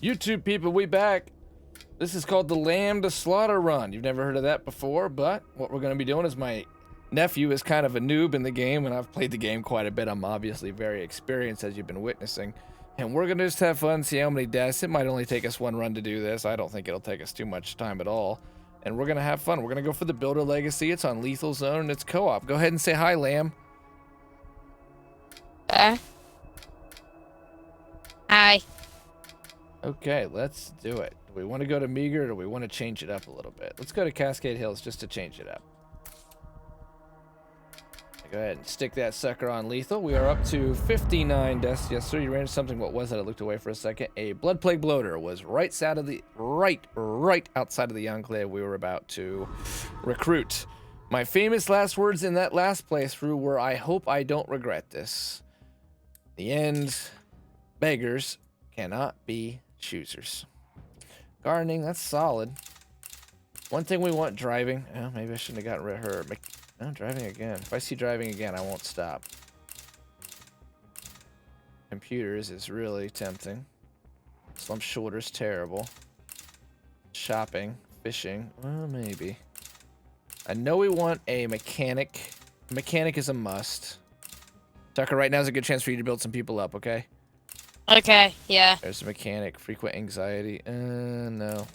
YouTube people, we back. This is called the Lamb to Slaughter Run. You've never heard of that before, but what we're going to be doing is my nephew is kind of a noob in the game, and I've played the game quite a bit. I'm obviously very experienced, as you've been witnessing. And we're going to just have fun, see how many deaths. It might only take us one run to do this. I don't think it'll take us too much time at all. And we're going to have fun. We're going to go for the Builder Legacy. It's on Lethal Zone, and it's co-op. Go ahead and say hi, Lamb. Hi. Okay, let's do it. Do we want to go to Meager, or do we want to change it up a little bit? Let's go to Cascade Hills just to change it up. Go ahead and stick that sucker on lethal. We are up to 59 deaths. Yes, sir. You ran something. What was it? I looked away for a second. A blood plague bloater was right outside of the enclave we were about to recruit. My famous last words in that last playthrough were, "I hope I don't regret this." The end. Beggars cannot be choosers. Gardening, that's solid. One thing we want, driving. Oh, maybe I shouldn't have gotten rid of her. No, driving again. If I see driving again, I won't stop. Computers is really tempting. Slump shoulder's terrible. Shopping, fishing, well, maybe. I know we want a mechanic. Mechanic is a must. Tucker, right now is a good chance for you to build some people up, okay? Okay, yeah. There's a mechanic. Frequent anxiety. No.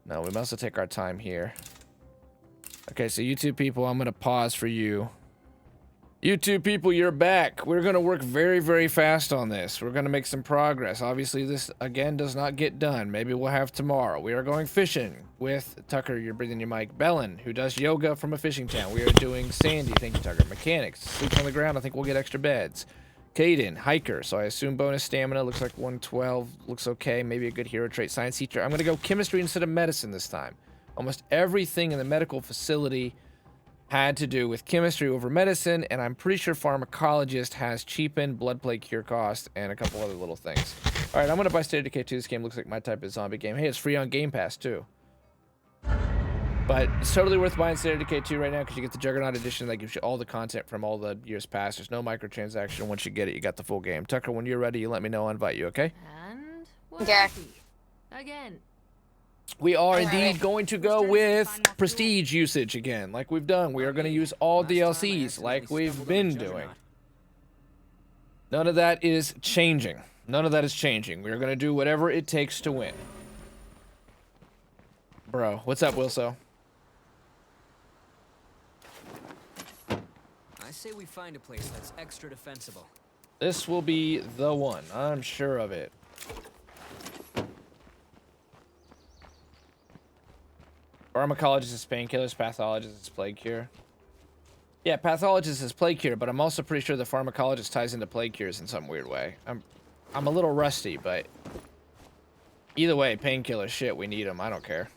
No, we must take our time here. Okay, so YouTube people, I'm going to pause for you. YouTube people, you're back. We're going to work very, very fast on this. We're going to make some progress. Obviously, this, again, does not get done. Maybe we'll have tomorrow. We are going fishing with Tucker. You're breathing your mic. Bellin, who does yoga from a fishing channel. We are doing Sandy. Thank you, Tucker. Mechanics. Sleeps on the ground. I think we'll get extra beds. Caden, hiker, so I assume bonus stamina, looks like 112, looks okay, maybe a good hero trait. Science teacher, I'm going to go chemistry instead of medicine this time. Almost everything in the medical facility had to do with chemistry over medicine, and I'm pretty sure pharmacologist has cheapened blood plague cure cost and a couple other little things. All right, I'm going to buy State of Decay 2. This game looks like my type of zombie game. Hey, it's free on Game Pass, too. But it's totally worth buying State of Decay 2 right now because you get the Juggernaut Edition that gives you all the content from all the years past. There's no microtransaction. Once you get it, you got the full game. Tucker, when you're ready, you let me know. I'll invite you, okay? And Okay. again. We are indeed going to go with prestige usage again, like we've done. We are going to use all DLCs like we've been doing. None of that is changing. None of that is changing. We are going to do whatever it takes to win. Bro, what's up, Wilso? I say we find a place that's extra defensible. This will be the one. I'm sure of it. Pharmacologist is painkillers, pathologist is plague cure. Yeah, pathologist is plague cure, but I'm also pretty sure the pharmacologist ties into plague cures in some weird way. I'm a little rusty, but either way, painkiller shit, we need them. I don't care.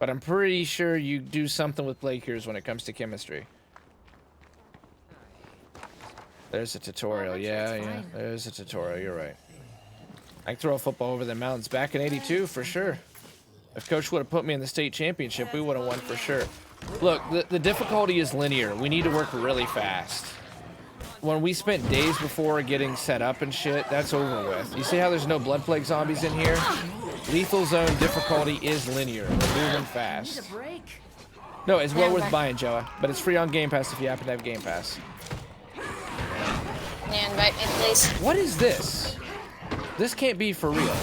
But I'm pretty sure you do something with plague cures when it comes to chemistry. There's a tutorial. Yeah. There's a tutorial. You're right. I can throw a football over the mountains. Back in '82, for sure. If Coach would have put me in the state championship, we would have won for sure. Look, the difficulty is linear. We need to work really fast. When we spent days before getting set up and shit, that's over with. You see how there's no blood plague zombies in here? Lethal zone difficulty is linear. We're moving fast. No, it's well worth buying, Joa. But it's free on Game Pass if you happen to have Game Pass. Yeah, invite me, please. What is this? This can't be for real.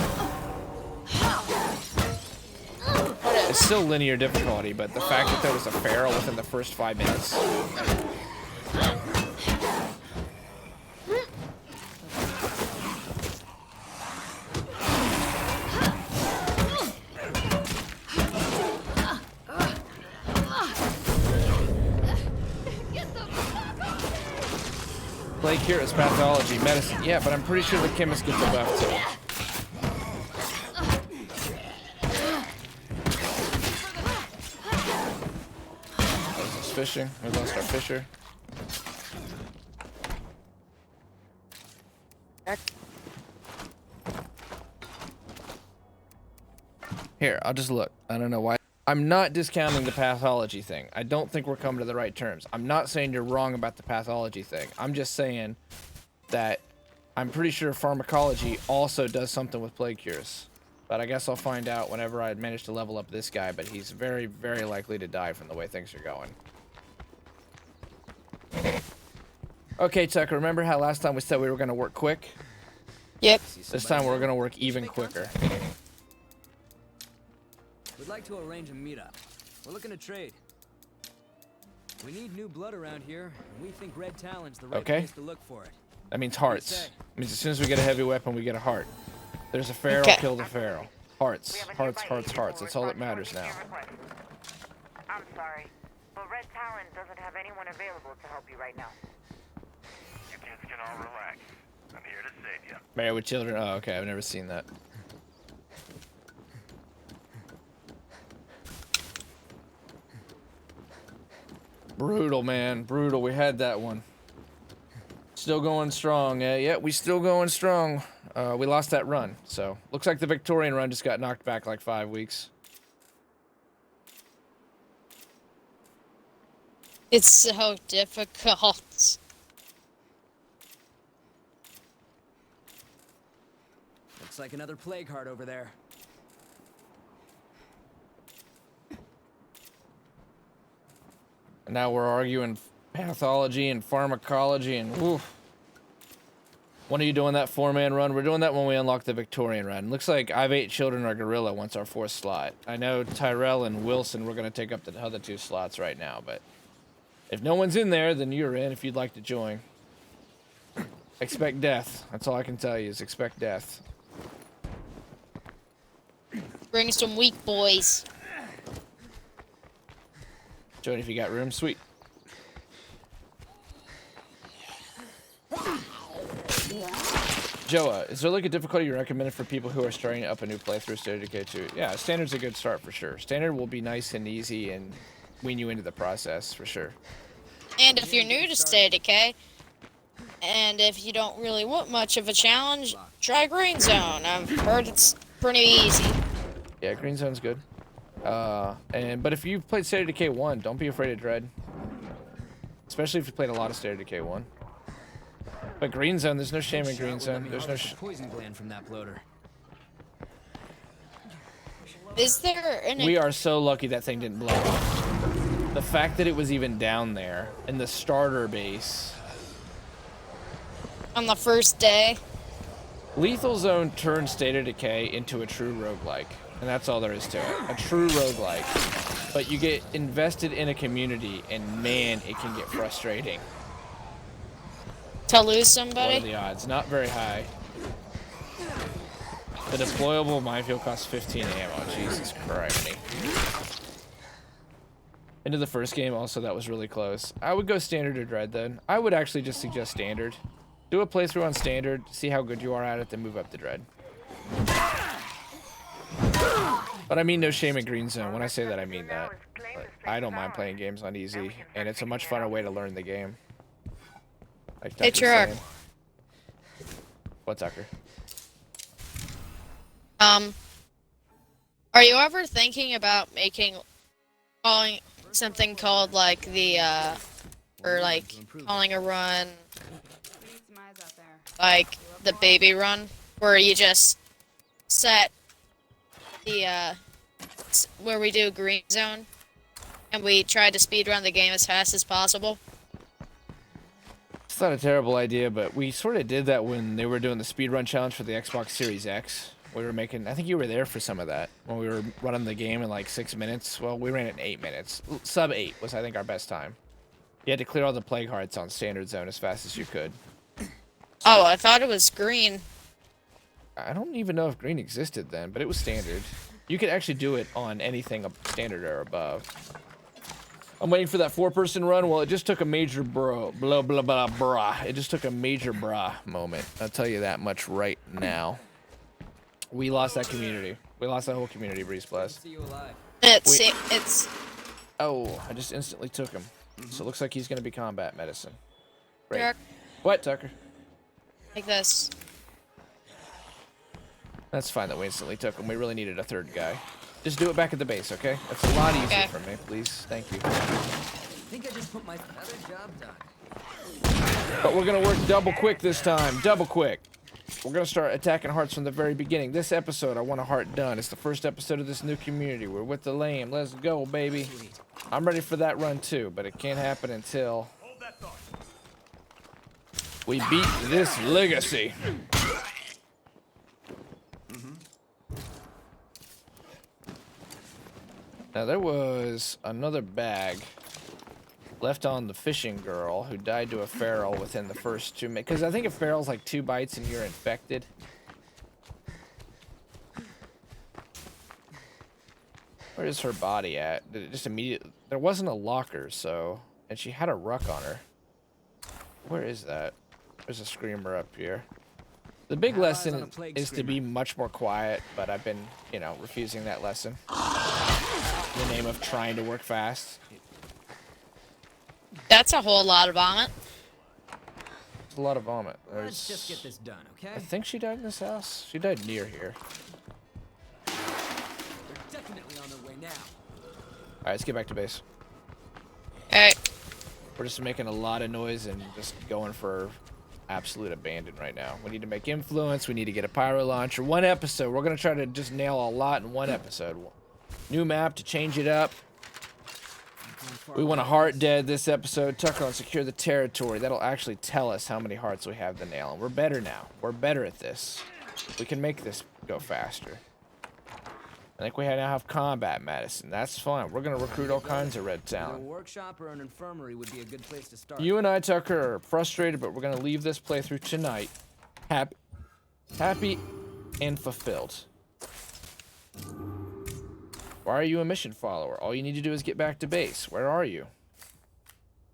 It's still linear difficulty, but the fact that there was a feral within the first 5 minutes. Plague cure is pathology, medicine. Yeah, but I'm pretty sure the chemist gets a buff too. Fishing. We lost our fisher. Here, I'll just look. I don't know why. I'm not discounting the pathology thing. I don't think we're coming to the right terms. I'm not saying you're wrong about the pathology thing. I'm just saying that I'm pretty sure pharmacology also does something with plague cures. But I guess I'll find out whenever I manage to level up this guy, but he's very, very likely to die from the way things are going. Okay, Tucker, remember how last time we said we were going to work quick? Yep. This time we're going to work even quicker. We'd like to arrange a meetup. We're looking to trade. We need new blood around here, and we think Red Talon's the right place to look for it. That means hearts. It means as soon as we get a heavy weapon, we get a heart. There's a feral, kill the feral. Hearts, hearts, hearts, hearts. That's all that matters now. I'm sorry, but Red Talon doesn't have anyone available to help you right now. You kids can all relax. I'm here to save you. Married with children. Oh, okay. I've never seen that. Brutal, man. Brutal. We had that one. Still going strong. Yeah, we still going strong. We lost that run, so looks like the Victorian run just got knocked back like 5 weeks. It's so difficult. Looks like another plague heart over there. And now we're arguing pathology and pharmacology and oof. When are you doing that 4-man run? We're doing that when we unlock the Victorian run. Looks like I've 8 children or gorilla wants our 4th slot. I know Tyrell and Wilson, we're going to take up the other 2 slots right now, but if no one's in there, then you're in if you'd like to join. Expect death. That's all I can tell you is expect death. Bring some weak boys. Join if you got room. Sweet. Joa, is there like a difficulty you recommended for people who are starting up a new playthrough State of Decay 2? Yeah, Standard's a good start for sure. Standard will be nice and easy and wean you into the process for sure. And if you're new to State of Decay, and if you don't really want much of a challenge, try Green Zone. I've heard it's pretty easy. Yeah, Green Zone's good. But if you've played State of Decay 1, don't be afraid of Dread. Especially if you played a lot of State of Decay 1. But Green Zone, there's no shame in Green Zone. There's no poison gland from that bloater. Is there an... We are so lucky that thing didn't blow up. The fact that it was even down there in the starter base. On the first day? Lethal Zone turned State of Decay into a true roguelike. And that's all there is to it. A true roguelike. But you get invested in a community, and man, it can get frustrating. To lose What are somebody? the odds? Not very high. The deployable minefield costs 15 ammo. Jesus Christ. Into the first game, also, that was really close. I would go Standard or Dread, then. I would actually just suggest Standard. Do a playthrough on Standard, see how good you are at it, then move up to Dread. But I mean no shame in Green Zone. When I say that, I mean that. I don't mind playing games on easy, and it's a much funner way to learn the game. Like Hey, Tucker's Truck. saying. What, Tucker? Are you ever thinking about calling something called like the, or like calling a run, like the baby run, where you just set the, where we do Green Zone, and we try to speedrun the game as fast as possible? It's not a terrible idea, but we sort of did that when they were doing the speedrun challenge for the Xbox Series X. We were making, I think you were there for some of that, when we were running the game in like 6 minutes. Well, we ran it in 8 minutes. Sub 8 was, I think, our best time. You had to clear all the plague hearts on Standard Zone as fast as you could. Oh, I thought it was green. I don't even know if green existed then, but it was Standard. You could actually do it on anything Standard or above. I'm waiting for that 4-person run. Well, it just took a major blah, blah, blah, brah. It just took a major brah moment. I'll tell you that much right now. We lost that community. We lost that whole community, Breeze Plus. See you alive. It's Oh, I just instantly took him. So it looks like he's going to be combat medicine. Great. Derek, What, Tucker? like this. That's fine that we instantly took him. We really needed a 3rd guy. Just do it back at the base, okay? That's a lot easier Okay. for me, please. Thank you. I think I just put my other job done. But we're going to work double quick this time. Double quick. We're going to start attacking hearts from the very beginning. This episode, I want a heart done. It's the first episode of this new community. We're with the lame. Let's go, baby. Sweet. I'm ready for that run, too, but it can't happen until we beat this legacy. Now, there was another bag left on the fishing girl who died to a feral within the first 2 minutes. Because I think a feral's like 2 bites and you're infected. Where is her body at? Did it just immediately... There wasn't a locker, so... And she had a ruck on her. Where is that? There's a screamer up here. The big lesson is to be much more quiet, but I've been, you know, refusing that lesson. In the name of trying to work fast. That's a whole lot of vomit. There's a lot of vomit. Let's just get this done, okay? I think she died in this house. She died near here. They're definitely on their way now. Alright, let's get back to base. Alright. We're just making a lot of noise and just going for absolute abandon right now. We need to make influence. We need to get a pyro launcher. 1 episode. We're going to try to just nail a lot in 1 episode. New map to change it up. We want a heart dead this episode. Tucker on secure the territory. That'll actually tell us how many hearts we have to nail. And we're better now. We're better at this. We can make this go faster. I think we now have combat medicine. That's fine. We're going to recruit all kinds of red Either a talent. workshop or an infirmary would be a good place to start. You and I, Tucker, are frustrated, but we're going to leave this playthrough tonight happy and fulfilled. Why are you a mission follower? All you need to do is get back to base. Where are you?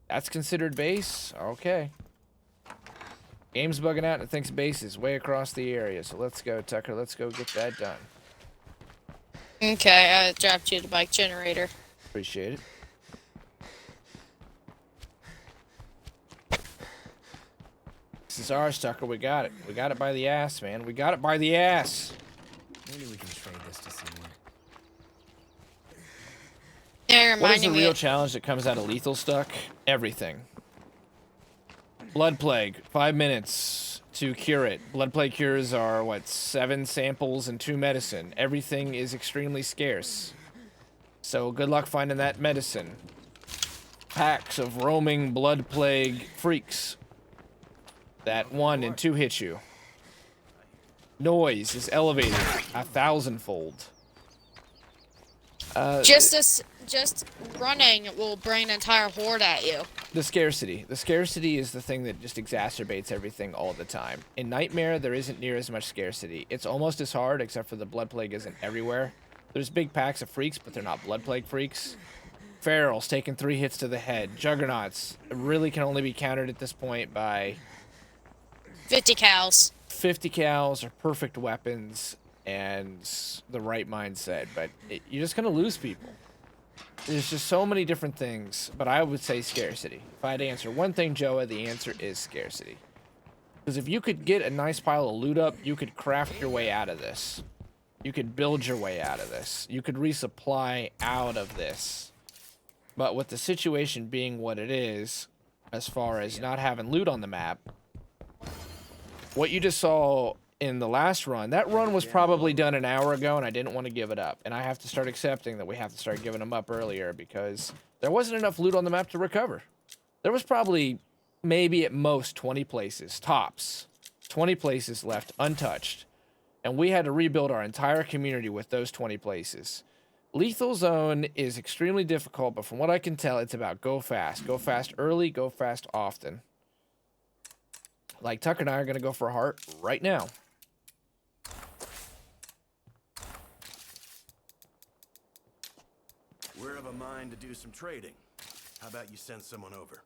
That's considered base? Okay. Game's bugging out and it thinks base is way across the area. So let's go, Tucker. Let's go get that done. Okay, I dropped you the bike generator. Appreciate it. This is ours, Tucker. We got it. We got it by the ass, man. We got it by the ass. Maybe we can trade this to someone. Yeah, you're What is the reminding me. real challenge that comes out of lethal stuck? Everything. Blood plague, 5 minutes to cure it. Blood plague cures are, what, 7 samples and 2 medicine. Everything is extremely scarce. So good luck finding that medicine. Packs of roaming blood plague freaks. That 1 and 2 hit you. Noise is elevated 1,000-fold. Just running will bring an entire horde at you. The scarcity. The scarcity is the thing that just exacerbates everything all the time. In Nightmare, there isn't near as much scarcity. It's almost as hard, except for the blood plague isn't everywhere. There's big packs of freaks, but they're not blood plague freaks. Ferals taking 3 hits to the head. Juggernauts really can only be countered at this point by 50 cows. 50 cows are perfect weapons and the right mindset, but you're just going to lose people. There's just so many different things, but I would say scarcity. If I had to answer one thing, Joa, the answer is scarcity. Because if you could get a nice pile of loot up, you could craft your way out of this. You could build your way out of this. You could resupply out of this. But with the situation being what it is, as far as not having loot on the map, what you just saw in the last run, that run was probably done an hour ago, and I didn't want to give it up. And I have to start accepting that we have to start giving them up earlier because there wasn't enough loot on the map to recover. There was probably, maybe at most, 20 places, tops. 20 places left untouched. And we had to rebuild our entire community with those 20 places. Lethal Zone is extremely difficult, but from what I can tell, it's about go fast. Go fast early, go fast often. Like Tucker and I are going to go for a heart right now. We're of a mind to do some trading. How about you send someone over?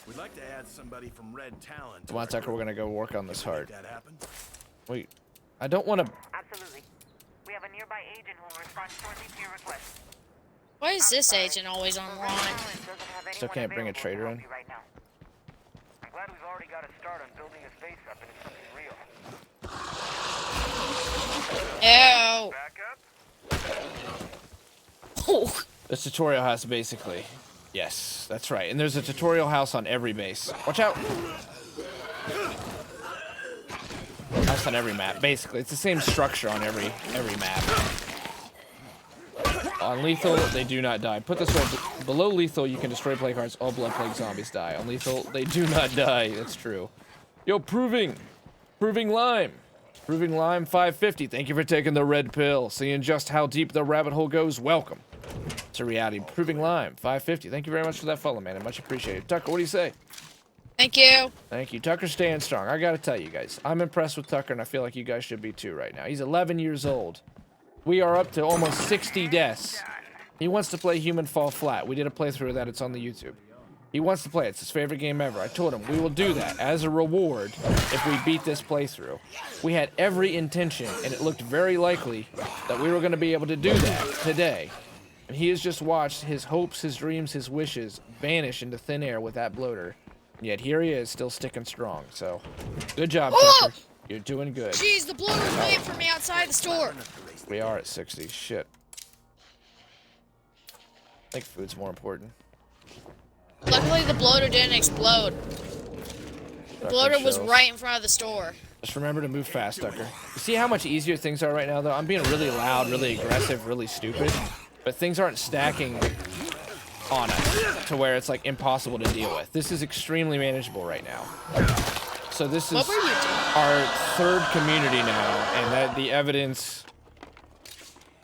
We'd like to add somebody from Red Talent. Come on, Tucker, we're going to go work on this heart. Make that happen? Wait, I don't want to... Absolutely. We have a nearby agent who will respond shortly to your request. Why is this agent always But Red online? Talent doesn't have Still anyone can't bring a available to trader help in? you right now. I'm glad we've already got a start on building his base up into something real. Ew. Back up? Oh, This tutorial house, basically. Yes, that's right. And there's a tutorial house on every base. Watch out! almost on every map. Basically, it's the same structure on every map. On lethal, they do not die. Put this way, below lethal, you can destroy play cards. All blood plague zombies die. On lethal, they do not die. That's true. Yo, Proving Lime. Proving Lime 550. Thank you for taking the red pill. Seeing just how deep the rabbit hole goes. Welcome to reality. Proving Lime 550. Thank you very much for that follow, man. I much appreciated. Tucker, what do you say? Thank you. Thank you. Tucker's staying strong. I gotta tell you guys, I'm impressed with Tucker, and I feel like you guys should be too right now. He's 11 years old. We are up to almost 60 deaths. He wants to play Human Fall Flat. We did a playthrough of that. It's on the YouTube. He wants to play it. It's his favorite game ever. I told him we will do that as a reward if we beat this playthrough. We had every intention, and it looked very likely that we were going to be able to do that today. And he has just watched his hopes, his dreams, his wishes vanish into thin air with that bloater. And yet here he is, still sticking strong. So, good job, Tucker. You're doing good. Jeez, the bloater's waiting for me outside the store. We are at 60. Shit. I think food's more important. Luckily, the bloater didn't explode. The bloater was right in front of the store. Just remember to move fast, Tucker. You see how much easier things are right now, though? I'm being really loud, really aggressive, really stupid. But things aren't stacking on us to where it's, like, impossible to deal with. This is extremely manageable right now. So this is our third community now, and that the evidence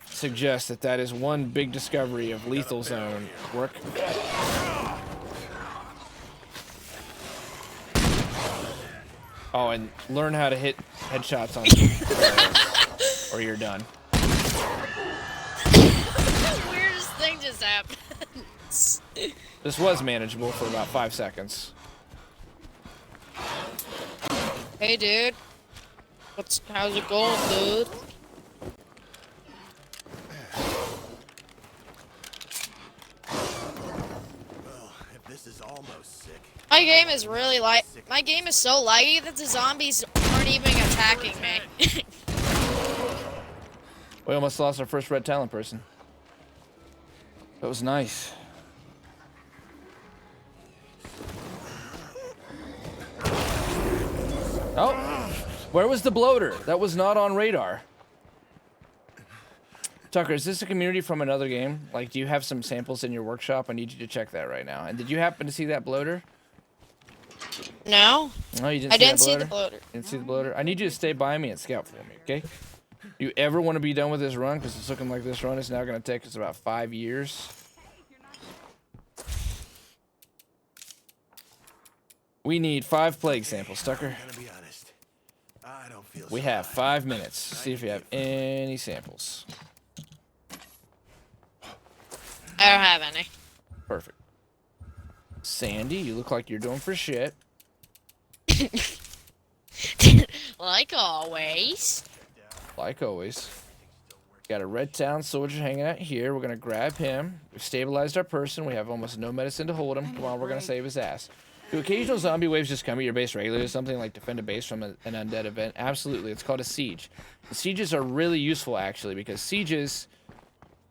suggests that that is one big discovery of lethal zone work. Oh, and learn how to hit headshots on players, or you're done. The weirdest thing just happened. This was manageable for about 5 seconds. Hey, dude. How's it going, dude? Well, if this is almost sick. My game is really my game is so laggy that the zombies aren't even attacking me. We almost lost our first red talent person. That was nice. Oh, where was the bloater? That was not on radar. Tucker, is this a community from another game? Like, do you have some samples in your workshop? I need you to check that right now. And did you happen to see that bloater? No. No, you didn't. I didn't see the bloater. Didn't see the bloater. I need you to stay by me and scout for me, okay? You ever want to be done with this run? Because it's looking like this run is now going to take us about 5 years. We need 5 plague samples, Tucker. We have 5 minutes. See if you have any samples. I don't have any. Perfect. Sandy, you look like you're doing for shit. Like always. Like always. Got a red town soldier hanging out here. We're going to grab him. We've stabilized our person. We have almost no medicine to hold him. Come on, we're going to save his ass. Do occasional zombie waves just come at your base regularly? Something like defend a base from an undead event? Absolutely. It's called a siege. The sieges are really useful, actually, because sieges...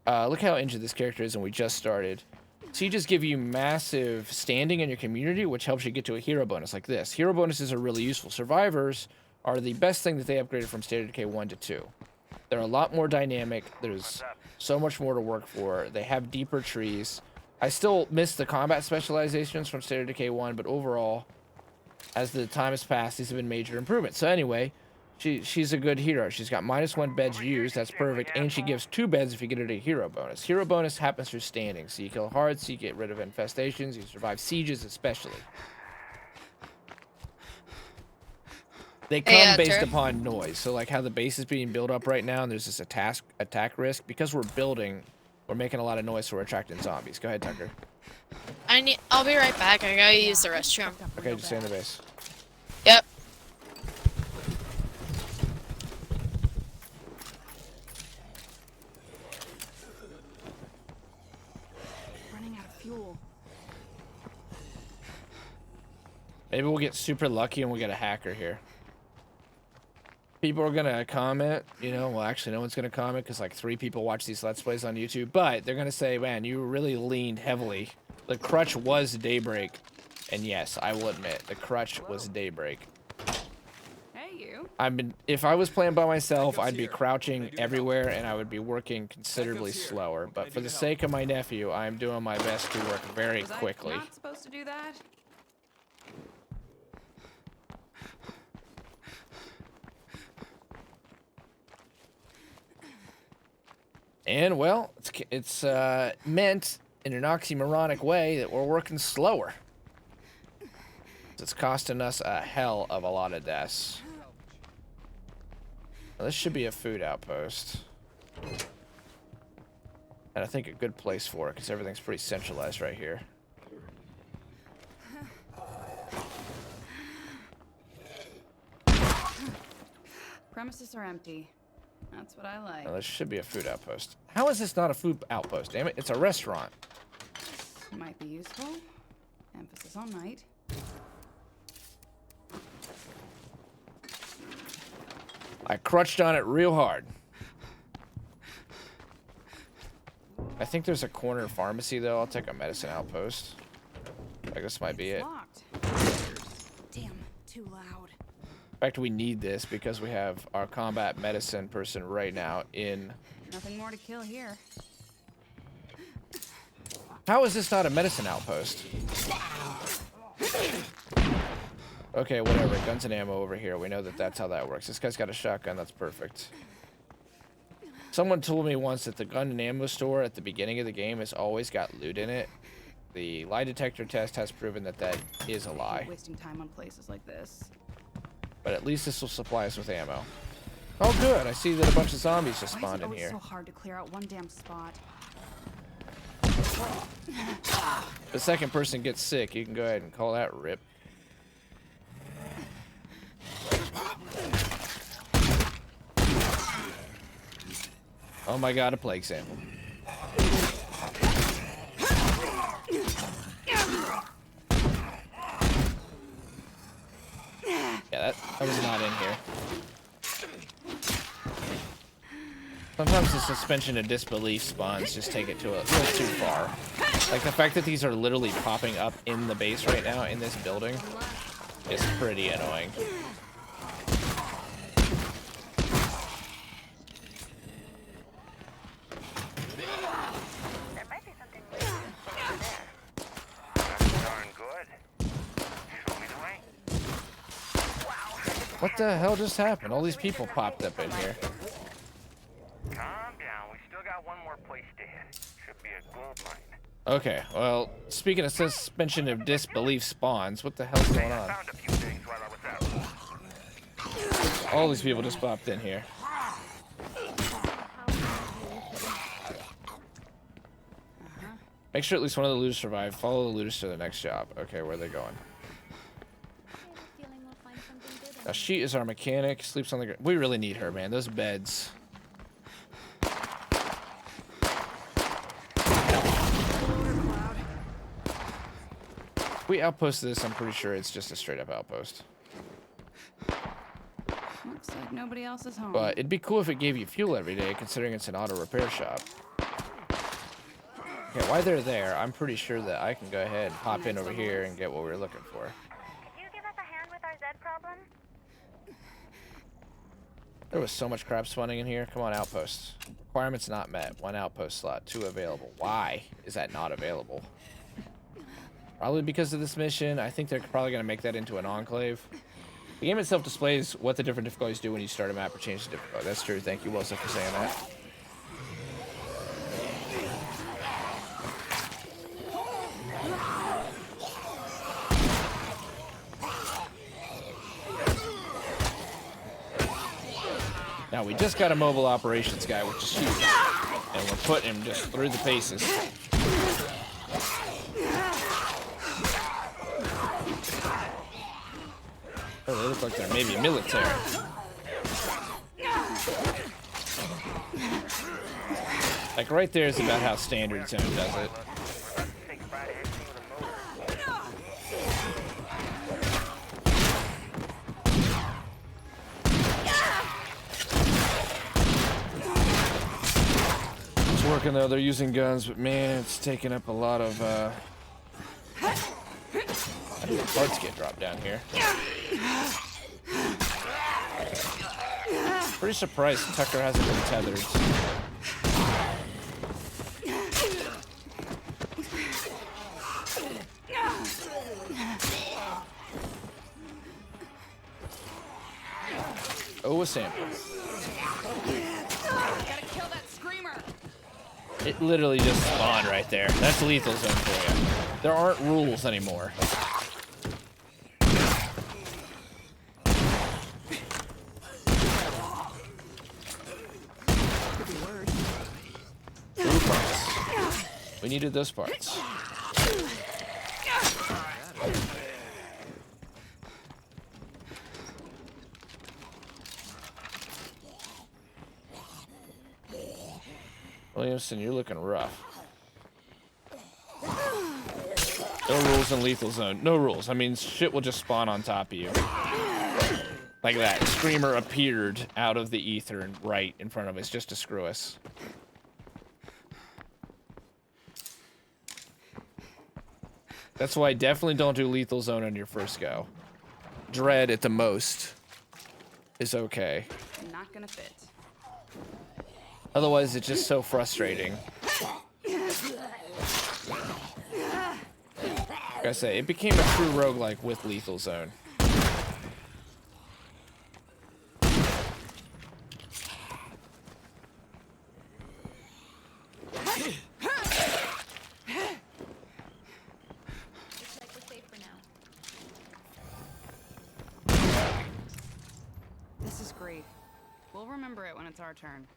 look how injured this character is, and we just started. Sieges give you massive standing in your community, which helps you get to a hero bonus like this. Hero bonuses are really useful. Survivors are the best thing that they upgraded from State of Decay 1 to 2. They're a lot more dynamic. There's so much more to work for. They have deeper trees. I still miss the combat specializations from State of Decay 1, but overall, as the time has passed, these have been major improvements. So anyway, she's a good hero. She's got -1 beds used. That's perfect. And she gives 2 beds if you get her a hero bonus. Hero bonus happens through standing. So you kill hearts, you get rid of infestations, you survive sieges especially. They come based upon noise. So like how the base is being built up right now, and there's this attack risk. Because we're building, we're making a lot of noise, so we're attracting zombies. Go ahead, Tucker. I'll be right back. I gotta use the restroom. Okay, just stay in the base. Yep. Running out of fuel. Maybe we'll get super lucky and we'll get a hacker here. People are gonna comment, you know, well actually no one's gonna comment because like 3 people watch these Let's Plays on YouTube, but they're gonna say, man, you really leaned heavily. The crutch was Daybreak, and yes, I will admit, the crutch was Daybreak. Hey, you. If I was playing by myself, I'd be crouching everywhere and I would be working considerably slower. But for the sake of my nephew, I'm doing my best to work very quickly. Was I not supposed to do that? And well, it's meant in an oxymoronic way that we're working slower. It's costing us a hell of a lot of deaths. Now, this should be a food outpost. And I think a good place for it, because everything's pretty centralized right here. Premises are empty. That's what I like. Now, this should be a food outpost. How is this not a food outpost? Damn it, it's a restaurant. Might be useful. Emphasis on might. I crutched on it real hard. I think there's a corner pharmacy, though. I'll take a medicine outpost. Like, this might be it. Locked. Damn, too loud. In fact, we need this because we have our combat medicine person right now in... Nothing more to kill here. How is this not a medicine outpost? Okay, whatever. Guns and ammo over here. We know that that's how that works. This guy's got a shotgun. That's perfect. Someone told me once that the gun and ammo store at the beginning of the game has always got loot in it. The lie detector test has proven that that is a lie. Wasting time on places like this. But at least this will supply us with ammo. Oh, good. I see that a bunch of zombies just spawned in Why is it here. always so hard to clear out one damn spot? The second person gets sick, you can go ahead and call that RIP. Oh my god, a plague sample. Yeah, that was not in here. Sometimes the suspension of disbelief spawns just take it to a little too far. Like the fact that these are literally popping up in the base right now in this building is pretty annoying. There might be something new over there. That's darn good. Show me the way. What the hell just happened? All these people popped up in here. Calm down. We still got one more place to hit. Should be a gold mine. Okay, well, speaking of suspension of disbelief spawns, what the hell's going on? Found a few things while I was out. All these people just popped in here. Make sure at least one of the looters survived. Follow the looters to the next job. Okay, where are they going? Now, she is our mechanic. Sleeps on the ground. We really need her, man. Those beds. If we outpost this, I'm pretty sure it's just a straight up outpost. Looks like nobody else is home. But it'd be cool if it gave you fuel every day, considering it's an auto repair shop. Okay, while they're there, I'm pretty sure that I can go ahead and pop in over here and get what we're looking for. Could you give us a hand with our Z problem? There was so much crap spawning in here. Come on, outposts. Requirements not met. 1 outpost slot. 2 available. Why is that not available? Probably because of this mission. I think they're probably going to make that into an enclave. The game itself displays what the different difficulties do when you start a map or change the difficulty. That's true. Thank you, Wilson, for saying that. Now, we just got a mobile operations guy, which is huge. And we're putting him just through the paces. Oh, they look like they're maybe military. Like, right there is about how Standard Zone does it. Working though, they're using guns, but man, it's taking up a lot of I think the parts get dropped down here. Pretty surprised Tucker hasn't been tethered. Oh, a sample. Gotta kill that screamer. It literally just spawned right there. That's lethal zone for you. There aren't rules anymore. Blue parts. We needed those parts. Williamson, you're looking rough. No rules in lethal zone. No rules. I mean, shit will just spawn on top of you. Like that. Screamer appeared out of the ether and right in front of us just to screw us. That's why definitely don't do lethal zone on your first go. Dread at the most is okay. Not gonna fit. Otherwise, it's just so frustrating. Like I say, it became a true roguelike with lethal zone. This is great. We'll remember it when it's our turn.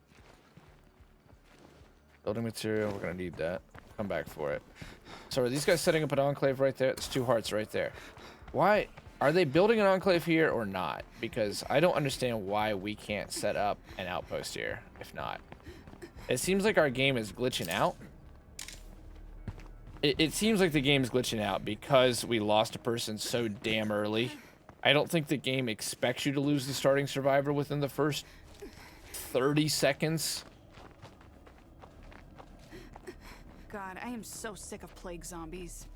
Building material, we're gonna need that. Come back for it. So are these guys setting up an enclave right there? There's 2 hearts right there. Why? Are they building an enclave here or not? Because I don't understand why we can't set up an outpost here, if not. It seems like our game is glitching out. It seems like the game is glitching out because we lost a person so damn early. I don't think the game expects you to lose the starting survivor within the first 30 seconds. God, I am so sick of plague zombies.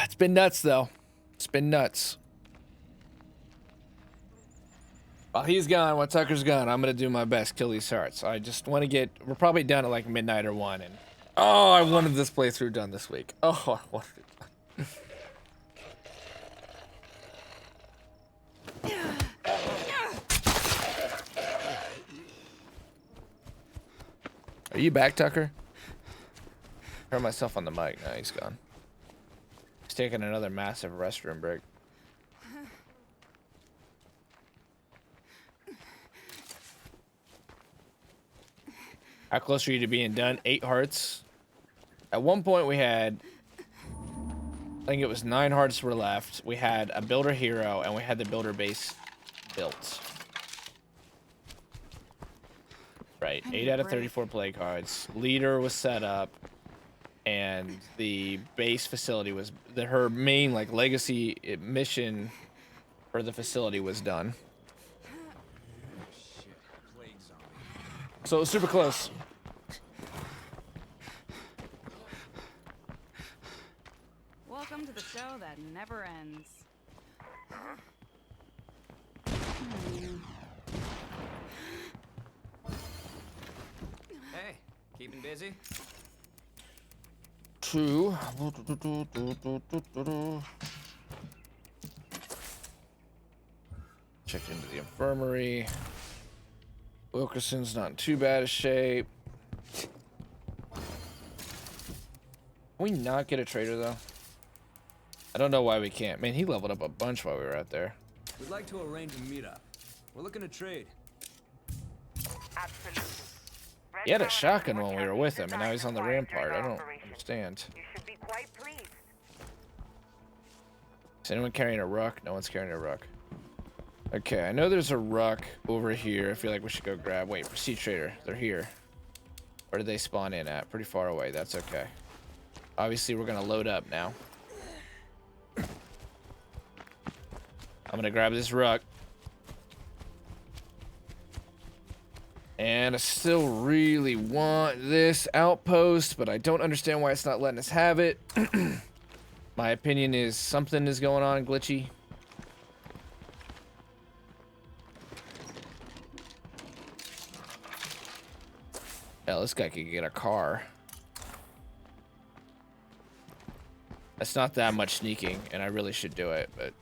It's been nuts, though. It's been nuts. While he's gone, while Tucker's gone, I'm going to do my best, kill these hearts. I just want to get... We're probably done at like midnight or 1. And oh, I wanted this playthrough done this week. Oh, I wanted it done. Are you back, Tucker? I heard myself on the mic. No, he's gone. He's taking another massive restroom break. How close are you to being done? 8 hearts. At one point we had, I think it was 9 hearts were left. We had a builder hero and we had the builder base built. Right, 8 out of 34 play cards. Leader was set up, and the base facility was her main like legacy mission for the facility was done. So it was super close. Welcome to the show that never ends. Hey, keeping busy? 2. Checked into the infirmary. Wilkerson's not in too bad a shape. Can we not get a trader, though? I don't know why we can't. Man, he leveled up a bunch while we were out there. We'd like to arrange a meetup. We're looking to trade. Absolutely. He had a shotgun when we were with him, and now he's on the rampart. I don't understand. You should be quite pleased. Is anyone carrying a ruck? No one's carrying a ruck. Okay, I know there's a ruck over here. I feel like we should go grab. Wait, Prestige Trader. They're here. Where did they spawn in at? Pretty far away. That's okay. Obviously, we're going to load up now. I'm going to grab this ruck. And I still really want this outpost, but I don't understand why it's not letting us have it. My opinion is something is going on glitchy. Hell, this guy could get a car. That's not that much sneaking, and I really should do it, but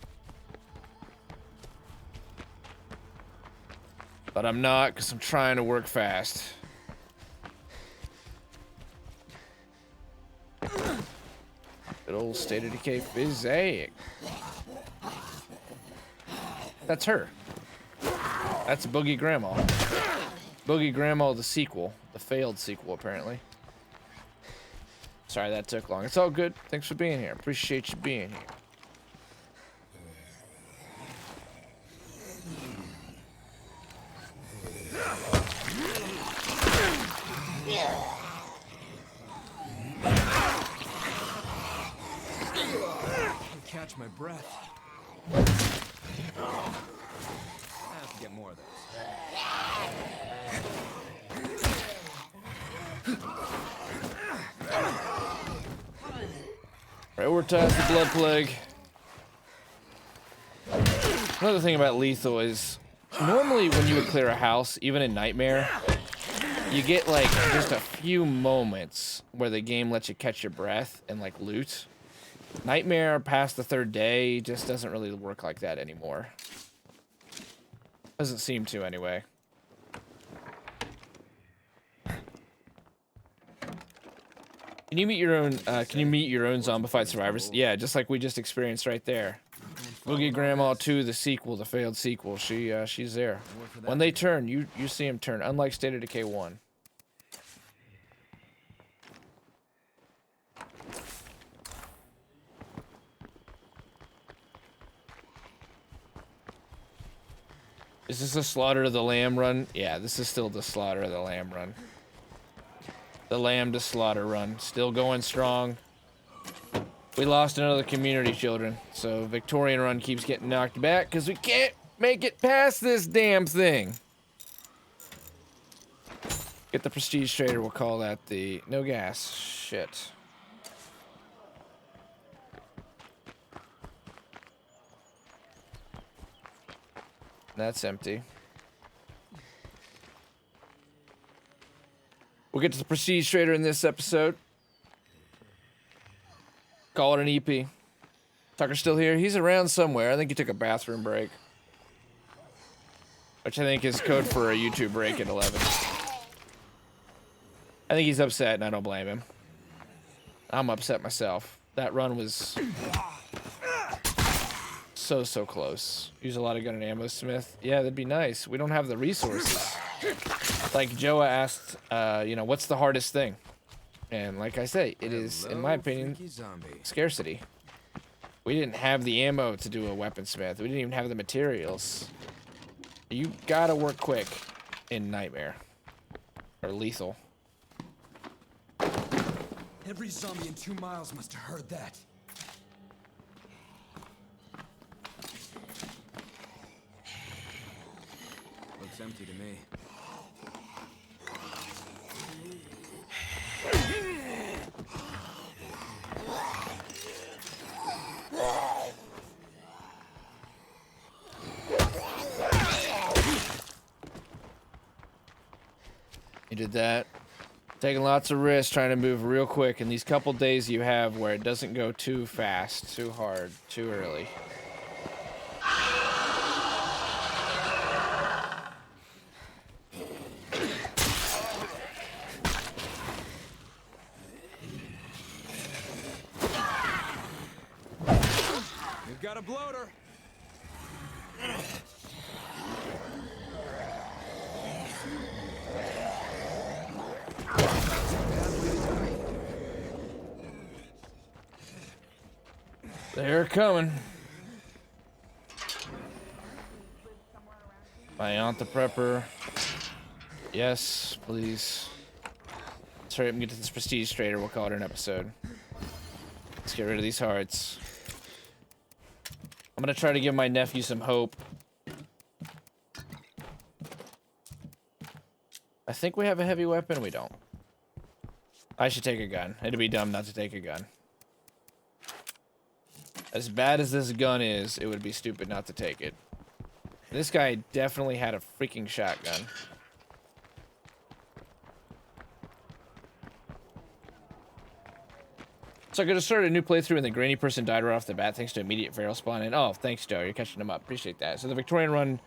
I'm not, because I'm trying to work fast. Good old State of Decay physic. That's her. That's Boogie Grandma. Boogie Grandma, the sequel. The failed sequel, apparently. Sorry that took long. It's all good. Thanks for being here. Appreciate you being here. Catch my breath. I have to get more of those. Prioritize the blood plague. Another thing about lethal is normally when you would clear a house, even in Nightmare, you get like just a few moments where the game lets you catch your breath and like loot. Nightmare past the third day just doesn't really work like that anymore. Doesn't seem to anyway. Can you meet your own zombified survivors? Yeah, just like we just experienced right there. Boogie Grandma 2, the sequel, the failed sequel. She's there. When they turn, you see them turn, unlike State of Decay 1. Is this a Slaughter of the Lamb run? Yeah, this is still the Slaughter of the Lamb run. The Lamb to Slaughter run. Still going strong. We lost another community, children. So Victorian run keeps getting knocked back because we can't make it past this damn thing. Get the Prestige Trader, we'll call that the... No gas. Shit. That's empty. We'll get to the Prestige Trader in this episode. Call it an EP. Tucker's still here. He's around somewhere. I think he took a bathroom break. Which I think is code for a YouTube break at 11. I think he's upset, and I don't blame him. I'm upset myself. That run was so close. Use a lot of gun and ammo, Smith. Yeah, that'd be nice. We don't have the resources. Like Joa asked, you know, what's the hardest thing? And like I say, it is, in my opinion, scarcity. We didn't have the ammo to do a weaponsmith. We didn't even have the materials. You gotta work quick in Nightmare. Or Lethal. Every zombie in 2 miles must have heard that. Looks empty to me. You did that. Taking lots of risks, trying to move real quick in these couple days you have where it doesn't go too fast, too hard, too early. We've got a bloater. They're coming. My aunt the prepper. Yes, please. Let's hurry up and get to this Prestige Trader. We'll call it an episode. Let's get rid of these hearts. I'm gonna try to give my nephew some hope. I think we have a heavy weapon. We don't. I should take a gun. It'd be dumb not to take a gun. As bad as this gun is, it would be stupid not to take it. This guy definitely had a freaking shotgun. So I could have started a new playthrough and the grainy person died right off the bat thanks to immediate feral spawn. And oh, thanks, Joe. You're catching them up. Appreciate that. So the Victorian run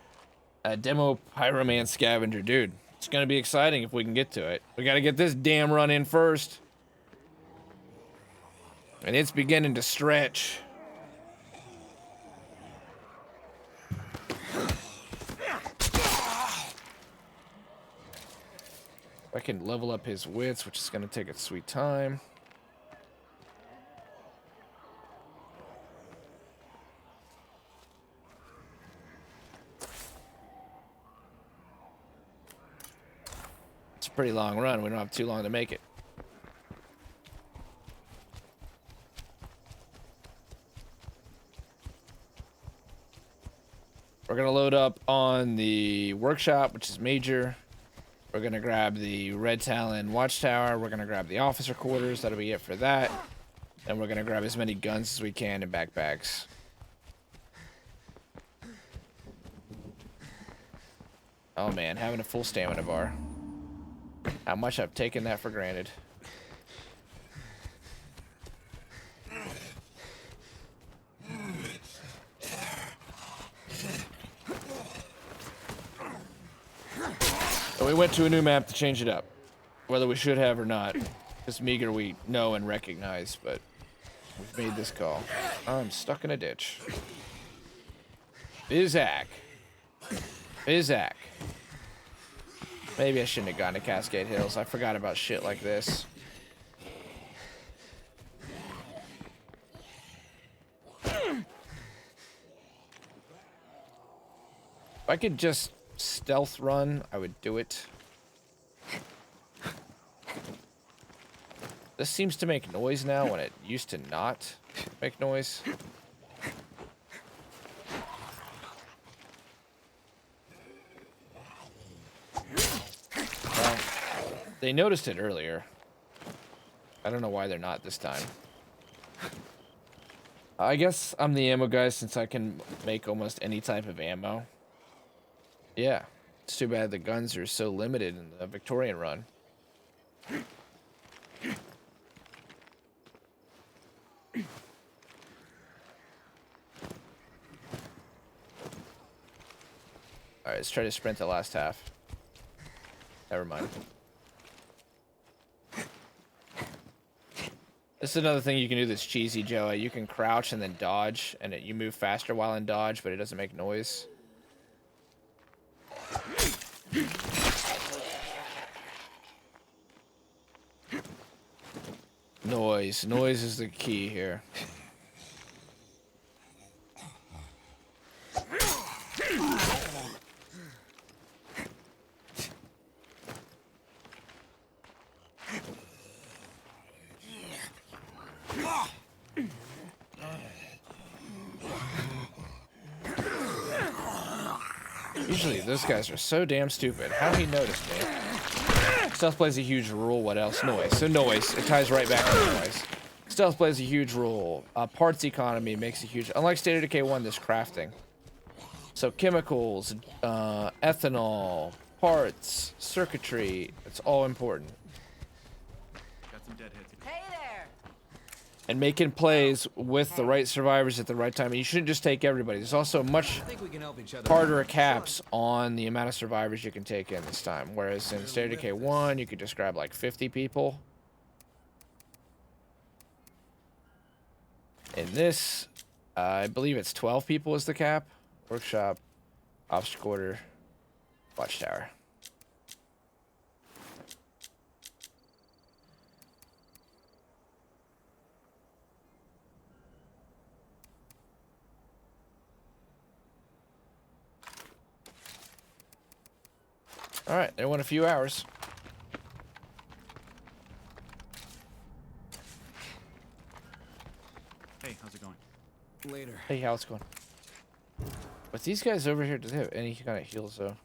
demo Pyroman Scavenger. Dude, it's going to be exciting if we can get to it. We got to get this damn run in first. And it's beginning to stretch. I can level up his wits, which is going to take its sweet time. It's a pretty long run. We don't have too long to make it. We're going to load up on the workshop, which is major. We're going to grab the Red Talon Watchtower. We're going to grab the officer quarters. That'll be it for that. And we're going to grab as many guns as we can in backpacks. Oh man, having a full stamina bar. How much I've taken that for granted. And we went to a new map to change it up. Whether we should have or not. This meager we know and recognize, but we've made this call. I'm stuck in a ditch. Bizak. Bizak. Maybe I shouldn't have gone to Cascade Hills. I forgot about shit like this. If I could just stealth run, I would do it. This seems to make noise now when it used to not make noise. Well, they noticed it earlier. I don't know why they're not this time. I guess I'm the ammo guy since I can make almost any type of ammo. Yeah, it's too bad the guns are so limited in the Victorian run. Alright, let's try to sprint the last half. Never mind. This is another thing you can do that's cheesy, Joey. You can crouch and then dodge, and you move faster while in dodge, but it doesn't make noise. Noise. Noise is the key here. Usually those guys are so damn stupid. How he noticed me? Stealth plays a huge role. What else? Noise. So noise. It ties right back to noise. Stealth plays a huge role. Parts economy makes a huge... Unlike State of Decay 1, there's crafting. So chemicals, ethanol, parts, circuitry. It's all important. Got some deadheads. Hey there! And making plays with the right survivors at the right time. And you shouldn't just take everybody. There's also much I think we can help each other. harder caps on the amount of survivors you can take in this time. Whereas in State of Decay 1, you could just grab like 50 people. In this, I believe it's 12 people is the cap. Workshop, officer quarter, watchtower. All right, they won a few hours. Hey, how's it going? Later. Hey, how's it going? With these guys over here, do they have any kind of heals though?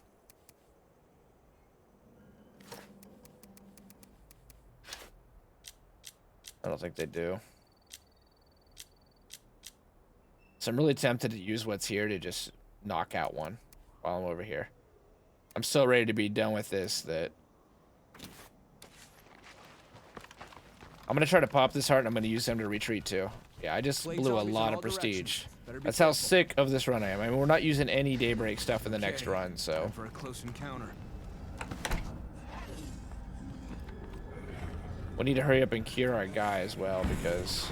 I don't think they do. So I'm really tempted to use what's here to just knock out one while I'm over here. I'm so ready to be done with this that I'm gonna try to pop this heart and I'm gonna use them to retreat too. Yeah, I just blew a lot of prestige. That's how sick of this run I am. I mean, we're not using any daybreak stuff in the next run, so. For a close encounter. We need to hurry up and cure our guy as well because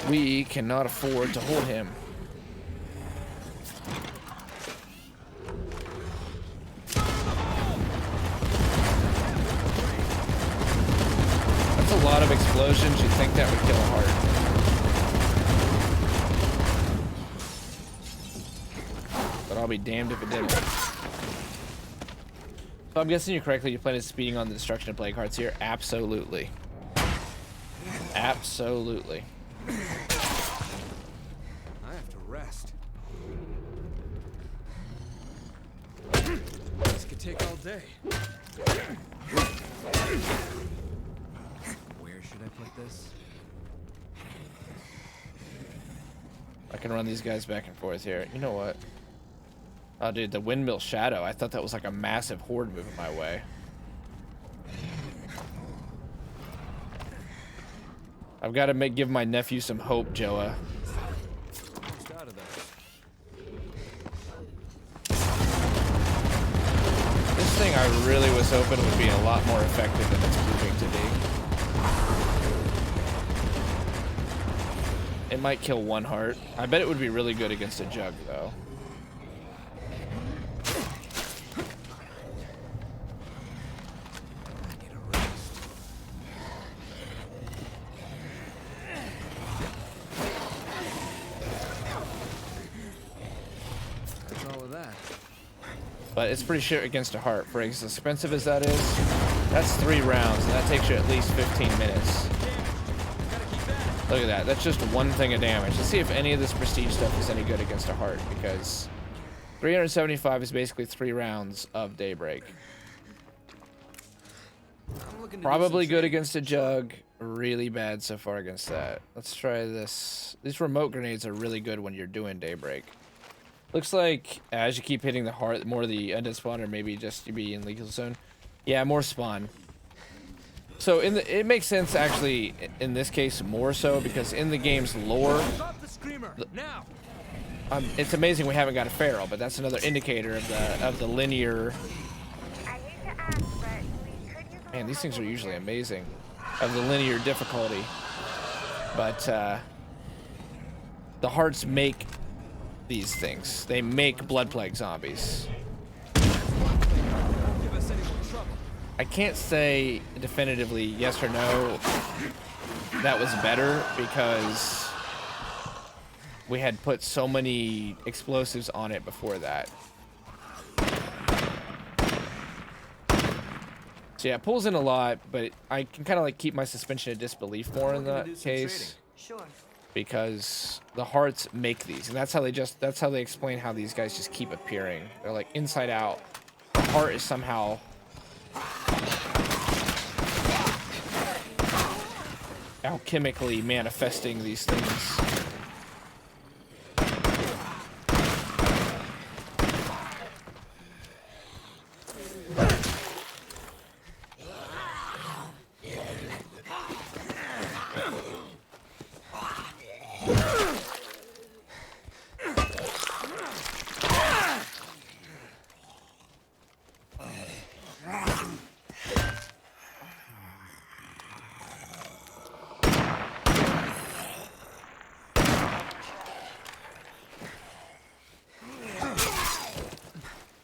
we cannot afford to hold him. That's a lot of explosions. You'd think that would kill a heart. But I'll be damned if it didn't. So I'm guessing you correctly, you plan on speeding on the destruction of plague hearts here? Absolutely. Absolutely. I have to rest. This could take all day. Where should I put this? I can run these guys back and forth here. You know what? Oh, dude, the windmill shadow. I thought that was like a massive horde moving my way. I've got to give my nephew some hope, Joa. This thing I really was hoping would be a lot more effective than it's proving to be. It might kill one heart. I bet it would be really good against a jug, though. But it's pretty shit against a heart. For as expensive as that is, that's 3 rounds, and that takes you at least 15 minutes. Look at that. That's just one thing of damage. Let's see if any of this prestige stuff is any good against a heart, because 375 is basically 3 rounds of daybreak. Probably good against a jug. Really bad so far against that. Let's try this. These remote grenades are really good when you're doing daybreak. Looks like as you keep hitting the heart, the more the undead spawn, or maybe just you be in lethal zone. Yeah, more spawn. So it makes sense actually in this case more so because in the game's lore, it's amazing we haven't got a feral, but that's another indicator of the linear. Man, these things are usually amazing, of the linear difficulty. But the hearts make these things. They make blood plague zombies. I can't say definitively yes or no that was better because we had put so many explosives on it before that. So yeah, it pulls in a lot, but I can kind of like keep my suspension of disbelief more in that case. Sure. Because the hearts make these, and that's how they explain how these guys just keep appearing. They're like inside out. The heart is somehow alchemically manifesting these things.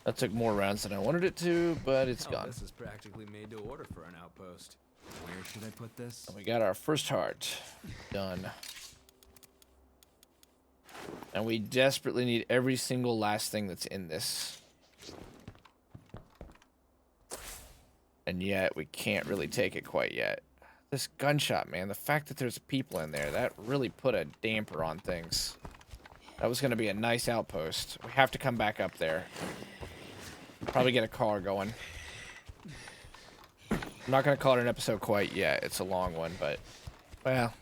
That took more rounds than I wanted it to, but it's gone. This is practically made to order for an outpost. Where should I put this? We got our first heart done. And we desperately need every single last thing that's in this. And yet, we can't really take it quite yet. This gunshot, man, the fact that there's people in there, that really put a damper on things. That was going to be a nice outpost. We have to come back up there. Probably get a car going. I'm not going to call it an episode quite yet. It's a long one, but... Well...